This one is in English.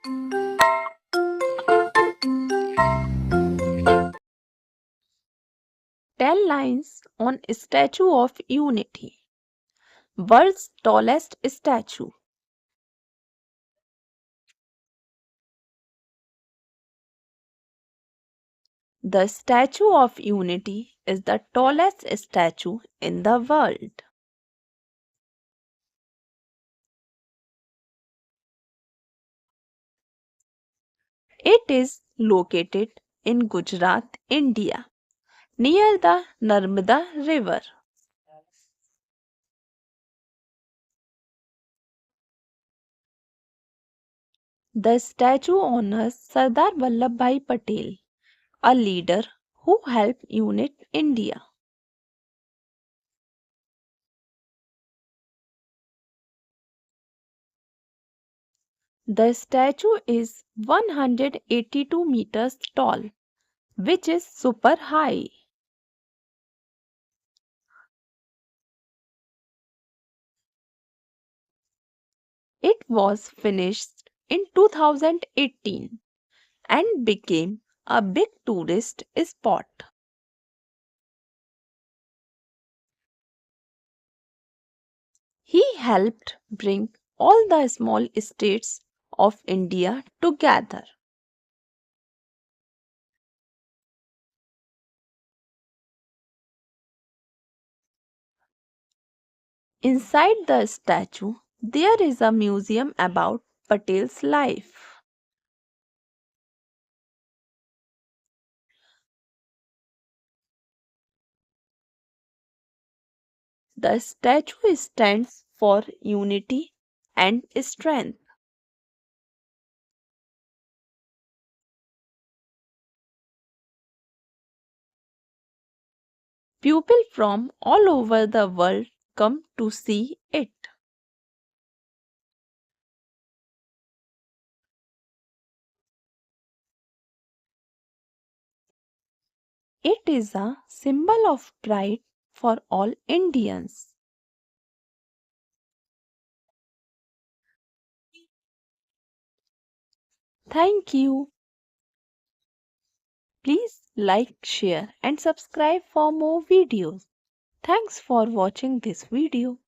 Tell lines on Statue of Unity. World's tallest statue. The Statue of Unity is the tallest statue in the world. It is located in Gujarat, India, near the Narmada River. The statue honors Sardar Vallabhbhai Patel, a leader who helped unite India. The statue is 182 meters tall, which is super high. It was finished in 2018 and became a big tourist spot. He helped bring all the small states of India together. Inside the statue, there is a museum about Patel's life. The statue stands for unity and strength. People from all over the world come to see it. It is a symbol of pride for all Indians. Thank you. Please like, share and subscribe for more videos. Thanks for watching this video.